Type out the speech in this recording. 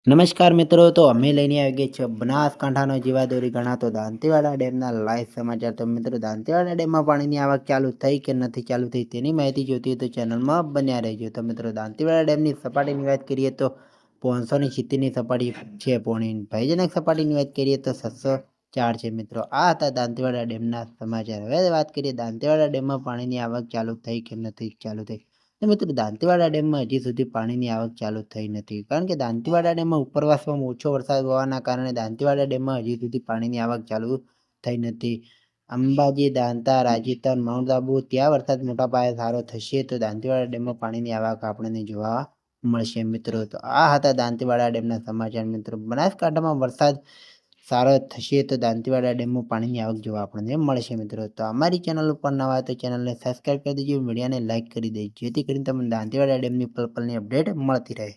નમસ્કાર મિત્રો, તો અમે લઈને આવી ગયા છે બનાસકાંઠાનો જીવાદોરી ગણાતો દાંતીવાડા ડેમના લાઈવ સમાચાર। તો મિત્રો, દાંતીવાડા ડેમમાં પાણીની આવક ચાલુ થઈ કે નથી ચાલુ થઈ તેની માહિતી જોતી હોય તો ચેનલમાં બન્યા રહેજો। તો મિત્રો, દાંતીવાડા ડેમની સપાટીની વાત કરીએ તો 570ની સપાટી છે પોણી, ભયજનક સપાટીની વાત કરીએ તો 704 છે। મિત્રો, આ હતા દાંતીવાડા ડેમના સમાચાર। હવે વાત કરીએ દાંતીવાડા ડેમમાં પાણીની આવક ચાલુ થઈ કે નથી ચાલુ થઈ। તો મિત્રો, દાંતીવાડા ડેમમાં હજી સુધી પાણીની આવક ચાલુ થઈ નથી, કારણ કે દાંતીવાડા ડેમમાં ઉપરવાસમાં ઓછો વરસાદ હોવાના કારણે દાંતીવાડા ડેમમાં હજી સુધી પાણીની આવક ચાલુ થઈ નથી। અંબાજી, દાંતા, રાજીતર, માઉન્ટ આબુ ત્યાં વરસાદ મોટા પાયે સારો થશે તો દાંતીવાડા ડેમમાં પાણીની આવક આપણને જોવા મળશે। મિત્રો, તો આ હતા દાંતીવાડા ડેમના સમાચાર। મિત્રો, બનાસકાંઠામાં વરસાદ સારો થશે તો દાંતીવાડા ડેમમાં પાણીની આવક જોવા આપણને મળશે। મિત્રો, તો અમારી ચેનલ ઉપર નવા હોય તો ચેનલને સબસ્ક્રાઈબ કરી દેજો, વિડીયોને લાઇક કરી દેજો, જેથી કરીને તમને દાંતીવાડા ડેમની પલની અપડેટ મળતી રહે।